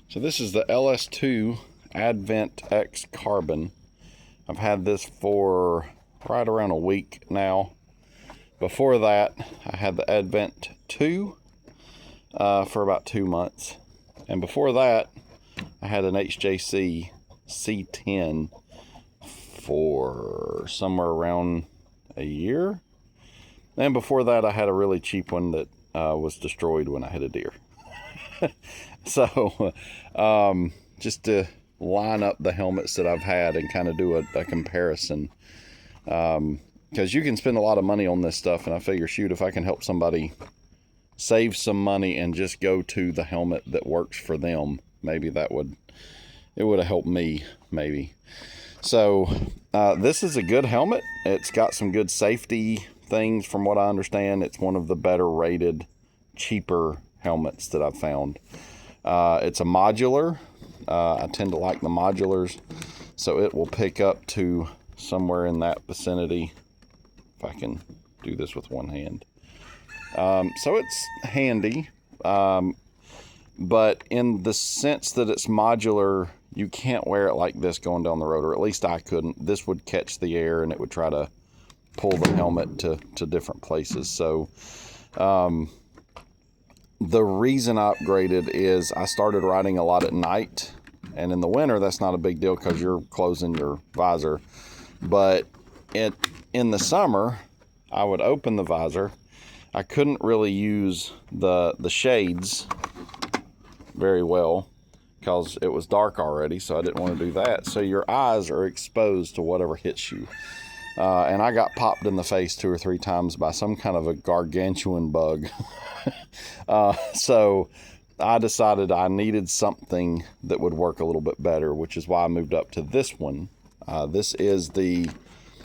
So this is the Ls2 Advent X Carbon. I've had this for right around a week now. Before that, I had the Advent 2 for about 2 months. And before that, I had an HJC C10 for somewhere around a year. And before that, I had a really cheap one that was destroyed when I hit a deer. So, just to line up the helmets that I've had and kind of do a comparison. Because you can spend a lot of money on this stuff, and I figure, shoot, if I can help somebody save some money and just go to the helmet that works for them, maybe it would have helped me, maybe. So, this is a good helmet. It's got some good safety things from what I understand. It's one of the better rated, cheaper helmets that I've found. It's a modular. I tend to like the modulars, so it will pick up to somewhere in that vicinity, if I can do this with one hand. So it's handy, but in the sense that it's modular, you can't wear it like this going down the road, or at least I couldn't. This would catch the air and it would try to pull the helmet to different places. So the reason I upgraded is I started riding a lot at night, and in the winter that's not a big deal because you're closing your visor. But in the summer, I would open the visor. I couldn't really use the shades very well because it was dark already, so I didn't want to do that. So your eyes are exposed to whatever hits you. And I got popped in the face 2 or 3 times by some kind of a gargantuan bug. So I decided I needed something that would work a little bit better, which is why I moved up to this one. This is the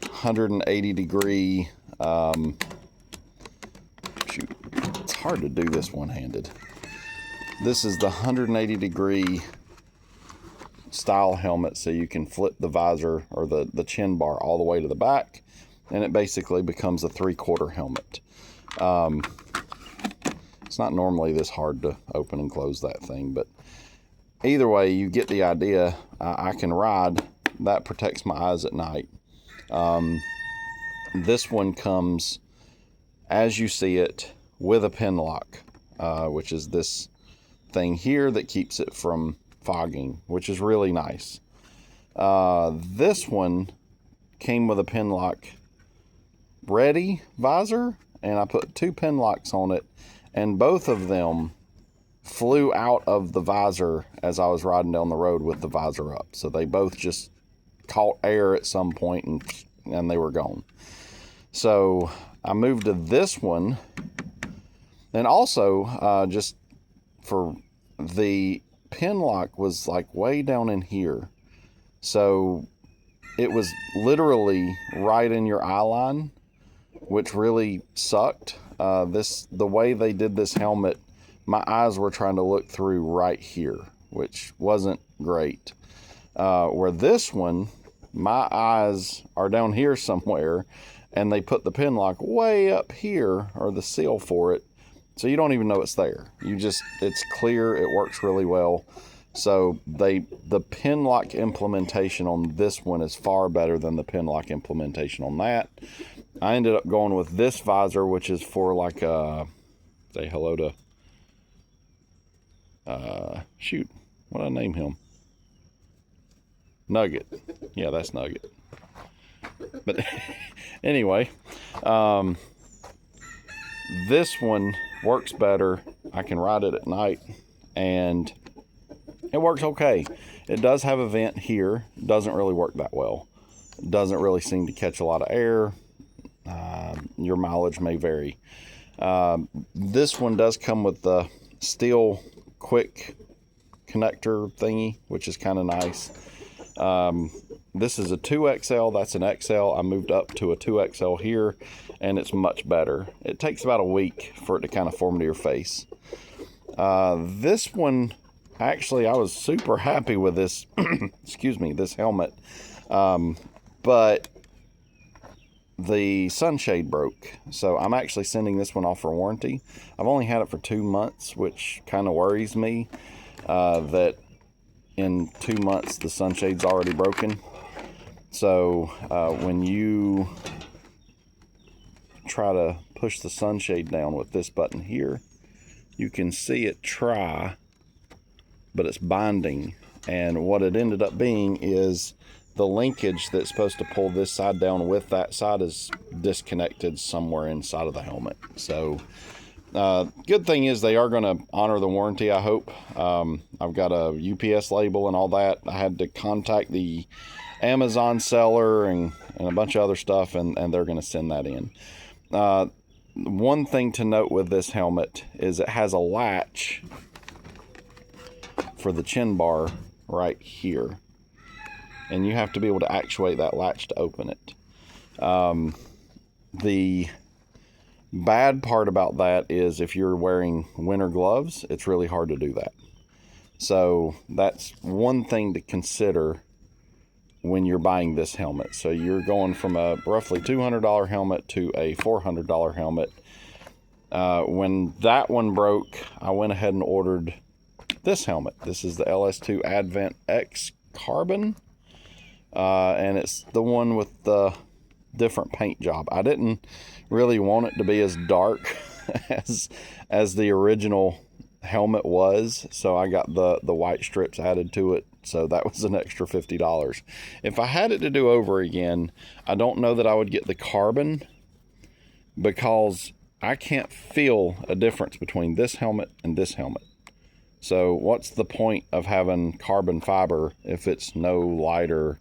180 degree, shoot, it's hard to do this one-handed. This is the 180 degree style helmet, so you can flip the visor or the chin bar all the way to the back, and it basically becomes a 3/4 helmet. It's not normally this hard to open and close that thing, but either way, you get the idea. I can ride. That protects my eyes at night. This one comes, as you see it, with a pin lock, which is this thing here that keeps it from fogging, which is really nice. This one came with a pin lock ready visor, and I put 2 pin locks on it, and both of them flew out of the visor as I was riding down the road with the visor up. So they both just caught air at some point and they were gone. So I moved to this one, and also just for the pin lock was like way down in here, so it was literally right in your eye line, which really sucked. The way they did this helmet, my eyes were trying to look through right here, which wasn't great. Where this one, my eyes are down here somewhere, and they put the pin lock way up here, or the seal for it, so you don't even know it's there. It's clear, it works really well. So the pin lock implementation on this one is far better than the pin lock implementation on that. I ended up going with this visor, which is for like say hello to shoot, what did I name him? Nugget. Yeah, that's Nugget. But anyway, this one works better. I can ride it at night, and it works okay. It does have a vent here. It doesn't really work that well. It doesn't really seem to catch a lot of air. Your mileage may vary. This one does come with the steel quick connector thingy, which is kind of nice. This is a 2XL, that's an XL. I moved up to a 2XL here, and it's much better. It takes about a week for it to kind of form to your face. This one, actually, I was super happy with this, excuse me, this helmet. But the sunshade broke, so I'm actually sending this one off for warranty. I've only had it for 2 months, which kind of worries me, that in 2 months the sunshade's already broken. So when you try to push the sunshade down with this button here, you can see it try, but it's binding. And what it ended up being is the linkage that's supposed to pull this side down with that side is disconnected somewhere inside of the helmet. So good thing is they are going to honor the warranty, I hope. I've got a UPS label and all that. I had to contact the Amazon seller and a bunch of other stuff, and they're going to send that in. One thing to note with this helmet is it has a latch for the chin bar right here, and you have to be able to actuate that latch to open it. The bad part about that is if you're wearing winter gloves, it's really hard to do that. So that's one thing to consider when you're buying this helmet. So you're going from a roughly $200 helmet to a $400 helmet. When that one broke, I went ahead and ordered this helmet. This is the Ls2 Advent X Carbon, and it's the one with the different paint job. I didn't really want it to be as dark as the original helmet was, so I got the white strips added to it. So that was an extra $50. If I had it to do over again, I don't know that I would get the carbon, because I can't feel a difference between this helmet and this helmet. So what's the point of having carbon fiber if it's no lighter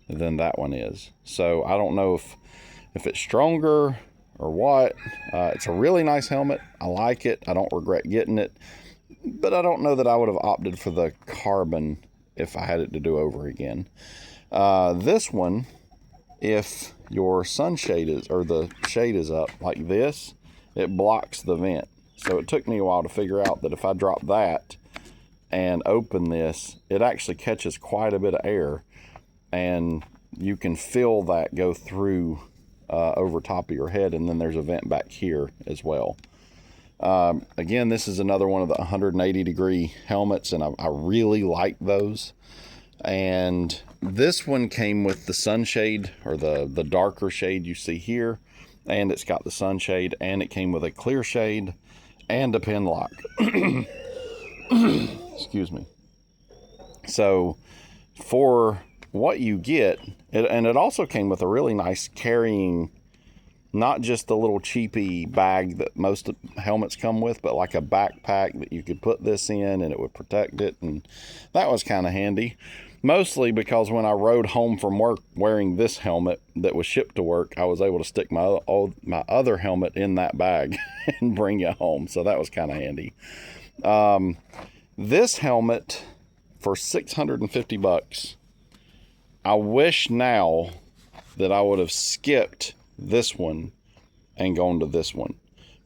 than that one is? So I don't know if it's stronger or what. It's a really nice helmet. I like it. I don't regret getting it, but I don't know that I would have opted for the carbon if I had it to do over again. This one, if your sunshade is, or the shade is up like this, it blocks the vent. So it took me a while to figure out that if I drop that and open this, it actually catches quite a bit of air, and you can feel that go through over top of your head, and then there's a vent back here as well. Again, this is another one of the 180-degree helmets, and I really like those. And this one came with the sunshade, or the darker shade you see here, and it's got the sunshade, and it came with a clear shade and a pin lock. Excuse me. So for what you get, and it also came with a really nice carrying, not just the little cheapy bag that most helmets come with, but like a backpack that you could put this in and it would protect it. And that was kind of handy, mostly because when I rode home from work wearing this helmet that was shipped to work, I was able to stick my other helmet in that bag and bring it home. So that was kind of handy. This helmet for $650. I wish now that I would have skipped this one and gone to this one.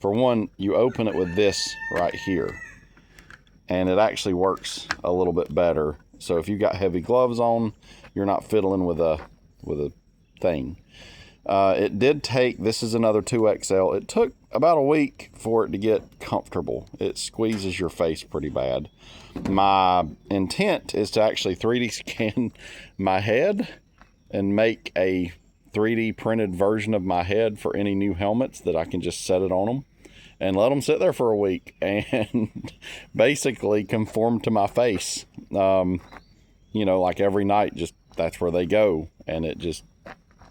For one, you open it with this right here, and it actually works a little bit better. So if you got heavy gloves on, you're not fiddling with a thing. It did take, this is another 2XL. It took about a week for it to get comfortable. It squeezes your face pretty bad. My intent is to actually 3D scan my head and make a 3D printed version of my head for any new helmets that I can just set it on them and let them sit there for a week and basically conform to my face. You know, like every night, just that's where they go, and it just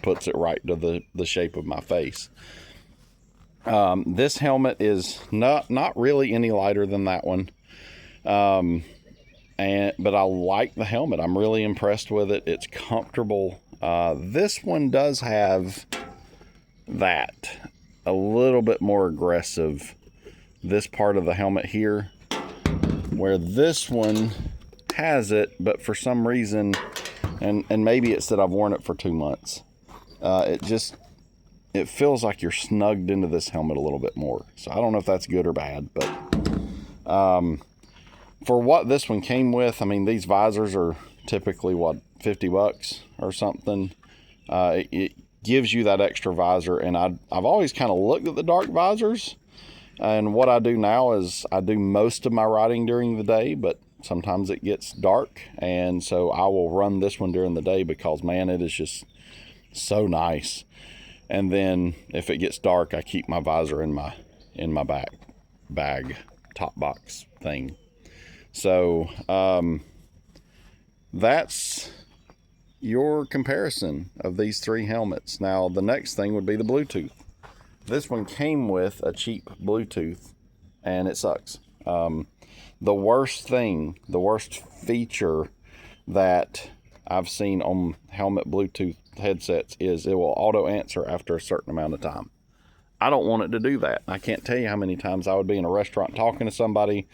puts it right to the shape of my face. This helmet is not really any lighter than that one. But I like the helmet. I'm really impressed with it. It's comfortable. This one does have that a little bit more aggressive, this part of the helmet here, where this one has it, but for some reason, and maybe it's that I've worn it for 2 months, it feels like you're snugged into this helmet a little bit more. So I don't know if that's good or bad, but for what this one came with, I mean, these visors are typically, what, $50 or something. It gives you that extra visor, and I've always kind of looked at the dark visors, and what I do now is I do most of my riding during the day, but Sometimes it gets dark, and so I will run this one during the day because, man, it is just so nice. And then if it gets dark, I keep my visor in my bag top box thing. So that's your comparison of these three helmets. Now the next thing would be the Bluetooth. This one came with a cheap Bluetooth, and it sucks. The worst feature that I've seen on helmet Bluetooth headsets is it will auto answer after a certain amount of time. I don't want it to do that. I can't tell you how many times I would be in a restaurant talking to somebody,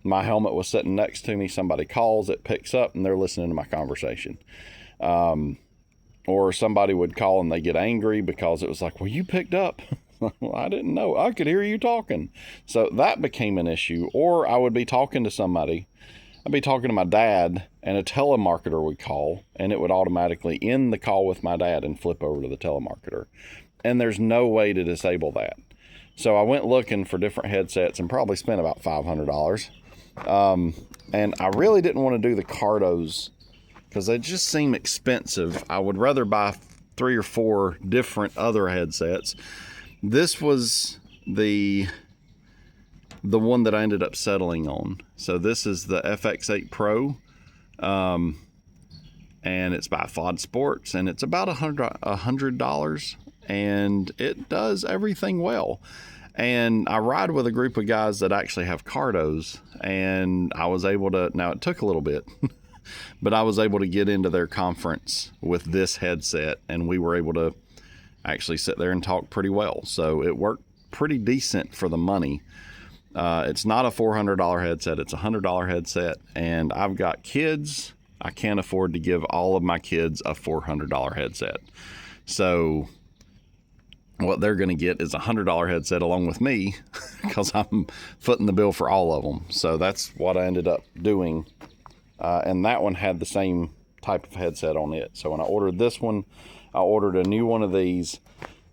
my helmet was sitting next to me, somebody calls, it picks up, and they're listening to my conversation. Or somebody would call and they get angry because it was like, well, you picked up. Well, I didn't know. I could hear you talking. So that became an issue. Or I would be talking to somebody. I'd be talking to my dad, and a telemarketer would call, and it would automatically end the call with my dad and flip over to the telemarketer. And there's no way to disable that. So I went looking for different headsets and probably spent about $500. And I really didn't want to do the Cardos because they just seem expensive. I would rather buy 3 or 4 different other headsets. This was the one that I ended up settling on. So this is the FX8 Pro, and it's by FOD Sports, and it's about $100, and it does everything well. And I ride with a group of guys that actually have Cardos, and I was able to, now it took a little bit, but I was able to get into their conference with this headset, and we were able to actually sit there and talk pretty well. So it worked pretty decent for the money. It's not a $400 headset, it's a $100 headset, and I've got kids. I can't afford to give all of my kids a $400 headset. So what they're going to get is a $100 headset along with me because I'm footing the bill for all of them. So that's what I ended up doing. And that one had the same type of headset on it. So when I ordered this one, I ordered a new one of these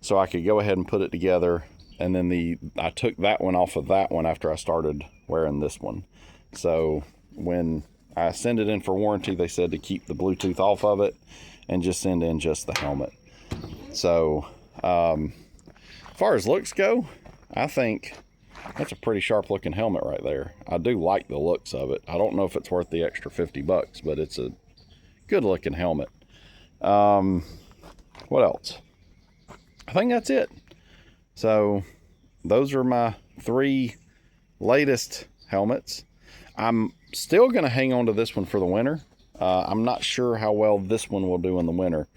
so I could go ahead and put it together. And then I took that one off of that one after I started wearing this one. So when I send it in for warranty, they said to keep the Bluetooth off of it and just send in just the helmet. So as far as looks go, I think that's a pretty sharp looking helmet right there. I do like the looks of it. I don't know if it's worth the extra $50, but it's a good looking helmet. What else? I think that's it. So those are my 3 latest helmets. I'm still going to hang on to this one for the winter. I'm not sure how well this one will do in the winter,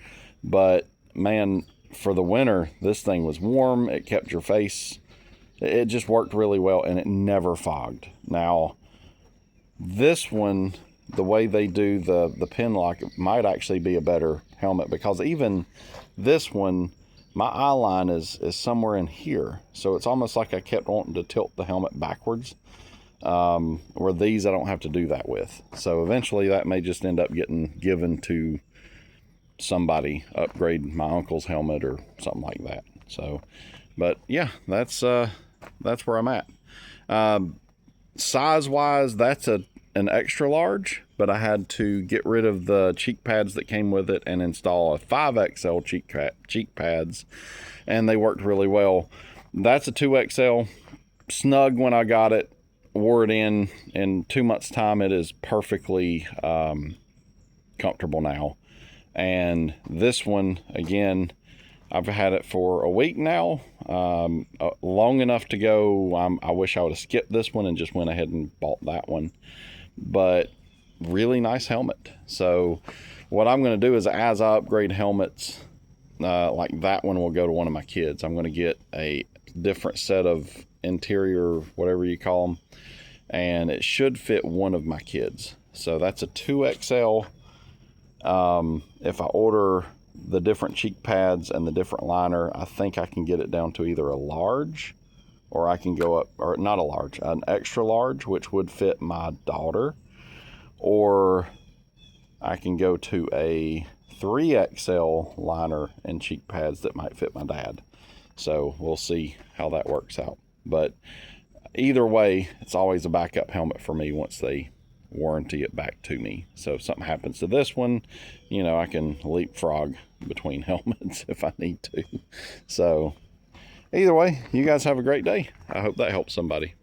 but man, for the winter, this thing was warm. It kept your face. It just worked really well, and it never fogged. Now, this one, the way they do the pin lock, it might actually be a better helmet because even this one, my eye line is somewhere in here. So it's almost like I kept wanting to tilt the helmet backwards. Where these I don't have to do that with. So eventually that may just end up getting given to somebody, upgrade my uncle's helmet or something like that. So, but yeah, that's where I'm at. Size wise, that's an extra large, but I had to get rid of the cheek pads that came with it and install a 5XL cheek pads, and they worked really well. That's a 2XL, snug when I got it, wore it in 2 months time. It is perfectly comfortable now. And this one, again, I've had it for a week now, long enough to go. I wish I would have skipped this one and just went ahead and bought that one, but really nice helmet. So what I'm going to do is, as I upgrade helmets, like that one will go to one of my kids. I'm going to get a different set of interior, whatever you call them, and it should fit one of my kids. So that's a 2XL. If I order the different cheek pads and the different liner, I think I can get it down to either a large, or I can go up, or not a large, an extra large, which would fit my daughter, or I can go to a 3XL liner and cheek pads that might fit my dad. So we'll see how that works out. But either way, it's always a backup helmet for me once they warranty it back to me. So if something happens to this one, you know, I can leapfrog between helmets if I need to. So either way, you guys have a great day. I hope that helps somebody.